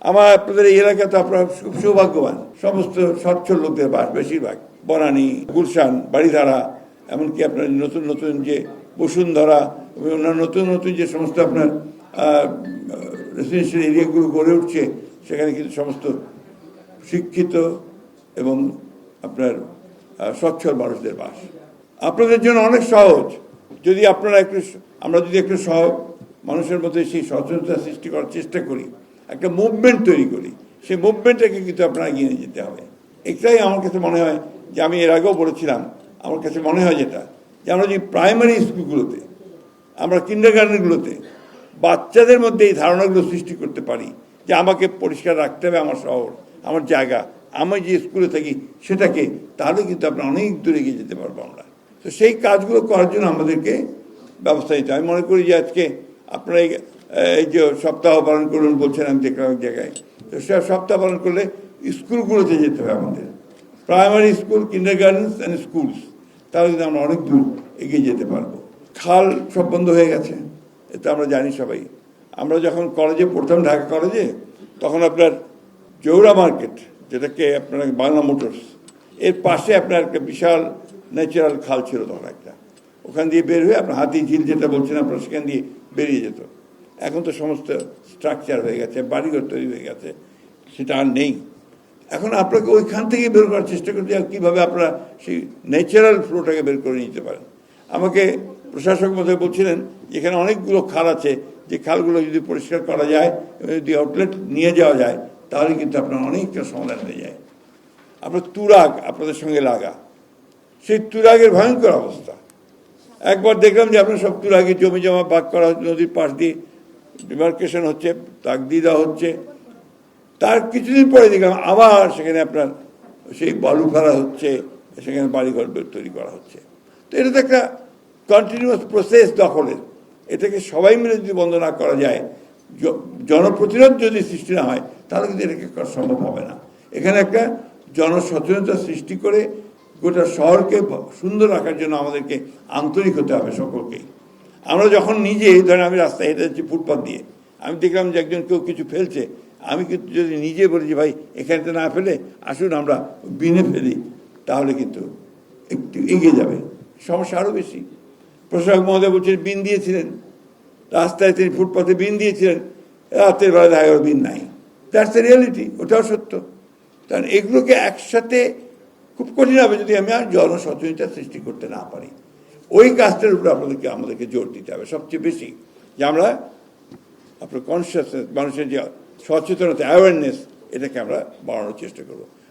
আমার আপনাদের এই এলাকাতে আপনারা খুব সৌভাগ্যবান, সমস্ত সচ্ছল লোকদের বাস, বেশিরভাগ বনানী, গুলশান, বাড়িধারা, এমনকি আপনার নতুন নতুন যে বসুন্ধরা এবং অন্যান্য নতুন নতুন যে সমস্ত আপনার রেসিডেন্সিয়াল এরিয়াগুলো গড়ে উঠছে, সেখানে কিন্তু সমস্ত শিক্ষিত এবং আপনার সচ্ছল মানুষদের বাস। আপনাদের জন্য অনেক সহজ যদি আপনারা আমরা যদি একটু মানুষের মধ্যে সেই সচেতনতা সৃষ্টি করার চেষ্টা করি, একটা মুভমেন্ট তৈরি করি, সেই মুভমেন্টটাকে কিন্তু আপনারা এগিয়ে নিয়ে যেতে হবে। এটাই আমার কাছে মনে হয় যে আমি এর আগেও বলেছিলাম, আমার কাছে মনে হয় যেটা যে আমরা যদি প্রাইমারি স্কুলগুলোতে, আমরা কিন্ডারগার্টেনগুলোতে বাচ্চাদের মধ্যে এই ধারণাগুলো সৃষ্টি করতে পারি যে আমাকে পরিষ্কার রাখতে হবে আমার শহর, আমার জায়গা, আমি যে স্কুলে থাকি সেটাকে, তাহলে কিন্তু আমরা অনেক দূরে এগিয়ে যেতে পারবো আমরা। তো সেই কাজগুলো করার জন্য আমাদেরকে ব্যবস্থা নিতে আমি মনে করি যে আজকে আপনারা এই যে সপ্তাহ পালন করুন বলছেন, আমি দেখলাম এক জায়গায়, তো সে সপ্তাহ পালন করলে স্কুলগুলোতে যেতে হবে আমাদের, প্রাইমারি স্কুল, কিন্ডারগার্টেনস অ্যান্ড স্কুলস, তাহলে কিন্তু আমরা অনেক দূর এগিয়ে যেতে পারবো। খাল সব বন্ধ হয়ে গেছে, এটা আমরা জানি সবাই। আমরা যখন কলেজে পড়তাম, ঢাকা কলেজে, তখন আপনার জৌরা মার্কেট, যেটাকে আপনার বাংলা মোটরস, এর পাশে আপনার একটা বিশাল ন্যাচারাল খাল ছিল তখন একটা, ওখান দিয়ে বের হয়ে আপনার হাতি ঝিল যেটা বলছেন আপনার, সেখান দিয়ে বেরিয়ে যেত। এখন তো সমস্ত স্ট্রাকচার হয়ে গেছে, বাড়িঘর তৈরি হয়ে গেছে, সেটা আর নেই। এখন আপনাকে ওইখান থেকে বের করার চেষ্টা করতে হবে কীভাবে আপনারা সেই ন্যাচারাল ফ্লোটাকে বের করে নিতে পারেন। আমাকে প্রশাসক মধ্যে বলছিলেন এখানে অনেকগুলো খাল আছে, যে খালগুলো যদি পরিষ্কার করা যায়, যদি আউটলেট নিয়ে যাওয়া যায়, তাহলে কিন্তু আপনার অনেকটা সমাধান হয়ে যায়। আপনার তুরাগ আপনাদের সঙ্গে লাগা, সেই তুরাগের ভয়ঙ্কর অবস্থা। একবার দেখলাম যে আপনার সব তুরাগে জমি জমা ভাগ করা হচ্ছে, নদীর পাশ দিয়ে ডিমার্কেশন হচ্ছে, তাক দিয়ে দেওয়া হচ্ছে। তার কিছুদিন পরে দেখলাম আবার সেখানে আপনার সেই বালু ফেলা হচ্ছে, সেখানে বাড়িঘর তৈরি করা হচ্ছে। তো এটা তো একটা কন্টিনিউয়াস প্রসেস দখলের। এটাকে সবাই মিলে যদি বন্ধ না করা যায়, জনপ্রতিরোধ যদি সৃষ্টি না হয়, তাহলে কিন্তু এটাকে করা সম্ভব হবে না। এখানে একটা জনসচেতনতা সৃষ্টি করে গোটা শহরকে সুন্দর রাখার জন্য আমাদেরকে আন্তরিক হতে হবে সকলকেই। আমরা যখন নিজে ধরেন আমি রাস্তায় হেঁটে যাচ্ছি ফুটপাথ দিয়ে, আমি দেখলাম যে একজন কেউ কিছু ফেলছে, আমি কিন্তু যদি নিজে বলি যে ভাই এখানেতে না ফেলে আসুন আমরা বিনে ফেলি, তাহলে কিন্তু একটু এগিয়ে যাবে, সমস্যা আরও বেশি। প্রশাসক মহোদয় বলছেন বিন দিয়েছিলেন, রাস্তায় তিনি ফুটপাথে বিন দিয়েছিলেন, রাতের বেলা দেখা গেল বিন নাই। দ্যাটস দ্য রিয়ালিটি, ওটাও সত্য। কারণ এগুলোকে একসাথে খুব কঠিন হবে যদি আমি আর জনসচেতনতা সৃষ্টি করতে না পারি। ওই কাজটার উপরে আমাদেরকে জোর দিতে হবে সবচেয়ে বেশি, যে আমরা আপনার কনসিয়াসনেস, মানুষের যে সচেতনতা, অ্যাওয়ারনেস, এটাকে আমরা বাড়ানোর চেষ্টা করবো।